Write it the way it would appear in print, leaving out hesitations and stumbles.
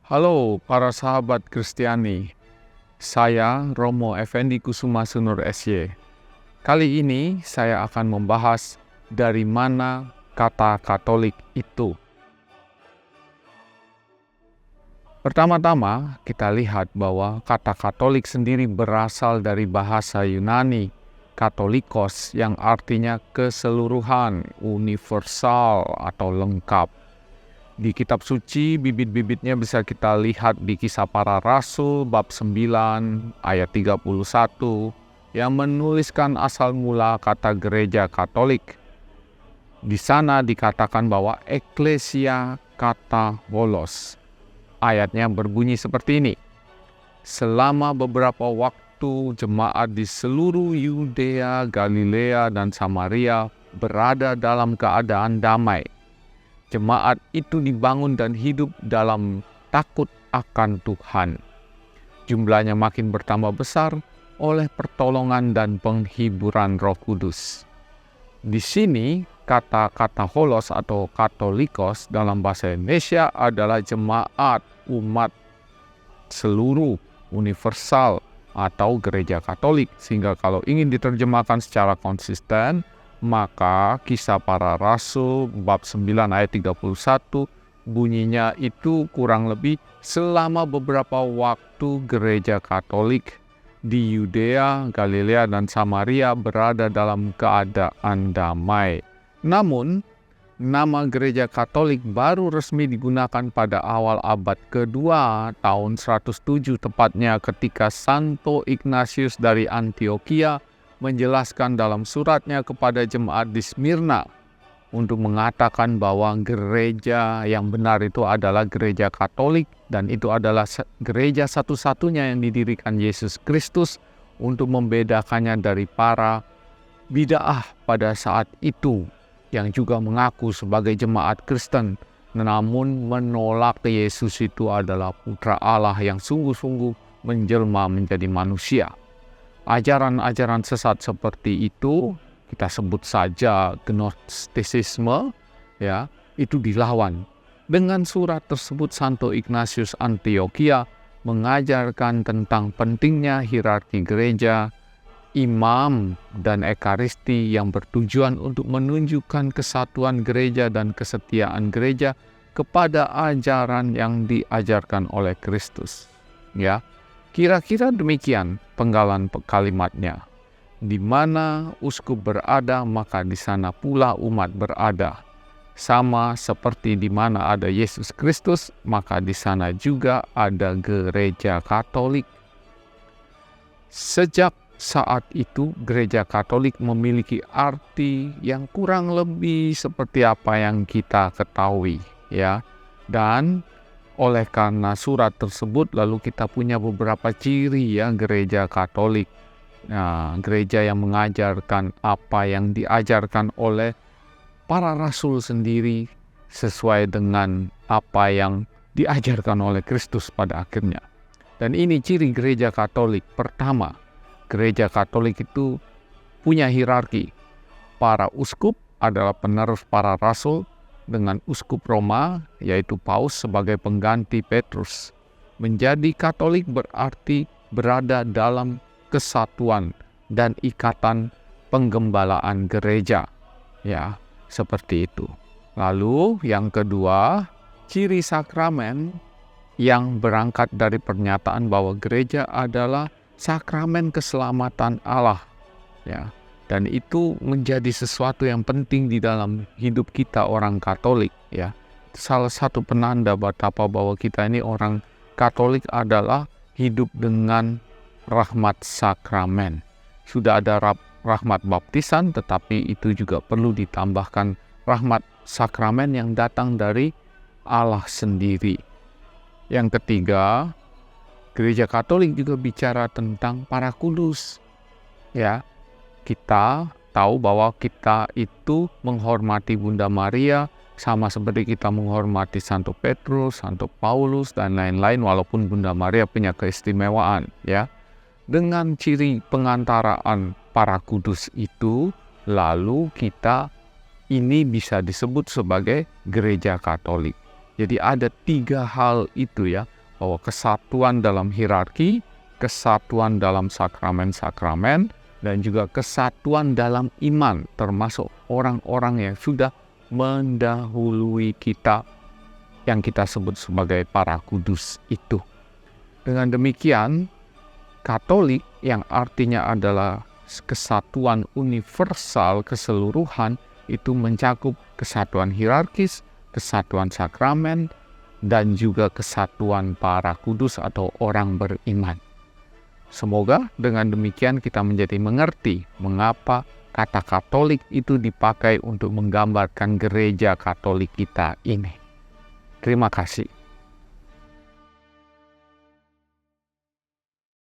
Halo para sahabat Kristiani, saya Romo Effendi Kusuma Sunur SY. Kali ini saya akan membahas dari mana kata Katolik itu. Pertama-tama kita lihat bahwa kata Katolik sendiri berasal dari bahasa Yunani, Katolikos, yang artinya keseluruhan, universal atau lengkap. Di kitab suci, bibit-bibitnya bisa kita lihat di Kisah Para Rasul bab 9 ayat 31 yang menuliskan asal mula kata gereja Katolik. Di sana dikatakan bahwa Ecclesia Katolikos. Ayatnya berbunyi seperti ini. Selama beberapa waktu jemaat di seluruh Yudea, Galilea, dan Samaria berada dalam keadaan damai. Jemaat itu dibangun dan hidup dalam takut akan Tuhan. Jumlahnya makin bertambah besar oleh pertolongan dan penghiburan Roh Kudus. Di sini kata-kata holos atau katolikos dalam bahasa Indonesia adalah jemaat, umat seluruh, universal atau gereja Katolik. Sehingga kalau ingin diterjemahkan secara konsisten, maka Kisah Para Rasul bab 9 ayat 31 bunyinya itu kurang lebih selama beberapa waktu gereja Katolik di Yudea, Galilea, dan Samaria berada dalam keadaan damai. Namun, nama gereja Katolik baru resmi digunakan pada awal abad kedua tahun 107 tepatnya ketika Santo Ignatius dari Antioquia menjelaskan dalam suratnya kepada jemaat di Smyrna untuk mengatakan bahwa gereja yang benar itu adalah gereja Katolik dan itu adalah gereja satu-satunya yang didirikan Yesus Kristus untuk membedakannya dari para bid'ah pada saat itu yang juga mengaku sebagai jemaat Kristen namun menolak Yesus itu adalah putra Allah yang sungguh-sungguh menjelma menjadi manusia. Ajaran-ajaran sesat seperti itu, kita sebut saja gnostisisme, ya, itu dilawan. Dengan surat tersebut Santo Ignatius Antioquia mengajarkan tentang pentingnya hierarki gereja, imam, dan ekaristi yang bertujuan untuk menunjukkan kesatuan gereja dan kesetiaan gereja kepada ajaran yang diajarkan oleh Kristus. Ya. Kira-kira demikian penggalan kalimatnya. Di mana uskup berada, maka di sana pula umat berada. Sama seperti di mana ada Yesus Kristus, maka di sana juga ada gereja Katolik. Sejak saat itu, gereja Katolik memiliki arti yang kurang lebih seperti apa yang kita ketahui, ya. Dan oleh karena surat tersebut lalu kita punya beberapa ciri ya gereja Katolik. Nah, gereja yang mengajarkan apa yang diajarkan oleh para rasul sendiri sesuai dengan apa yang diajarkan oleh Kristus pada akhirnya. Dan ini ciri gereja Katolik. Pertama, gereja Katolik itu punya hierarki. Para uskup adalah penerus para rasul, dengan uskup Roma, yaitu Paus sebagai pengganti Petrus. Menjadi Katolik berarti berada dalam kesatuan dan ikatan penggembalaan gereja. Ya, seperti itu. Lalu yang kedua, ciri sakramen yang berangkat dari pernyataan bahwa gereja adalah sakramen keselamatan Allah. Ya. Dan itu menjadi sesuatu yang penting di dalam hidup kita orang Katolik, ya. Salah satu penanda betapa bahwa kita ini orang Katolik adalah hidup dengan rahmat sakramen. Sudah ada rahmat baptisan, tetapi itu juga perlu ditambahkan rahmat sakramen yang datang dari Allah sendiri. Yang ketiga, gereja Katolik juga bicara tentang para kudus, ya. Kita tahu bahwa kita itu menghormati Bunda Maria sama seperti kita menghormati Santo Petrus, Santo Paulus, dan lain-lain walaupun Bunda Maria punya keistimewaan, ya. Dengan ciri pengantaraan para kudus itu, lalu kita ini bisa disebut sebagai gereja Katolik. Jadi ada 3 hal itu ya, bahwa kesatuan dalam hierarki, kesatuan dalam sakramen-sakramen, dan juga kesatuan dalam iman, termasuk orang-orang yang sudah mendahului kita, yang kita sebut sebagai para kudus itu. Dengan demikian, Katolik yang artinya adalah kesatuan universal, keseluruhan, itu mencakup kesatuan hierarkis, kesatuan sakramen, dan juga kesatuan para kudus atau orang beriman. Semoga dengan demikian kita menjadi mengerti mengapa kata Katolik itu dipakai untuk menggambarkan gereja Katolik kita ini. Terima kasih.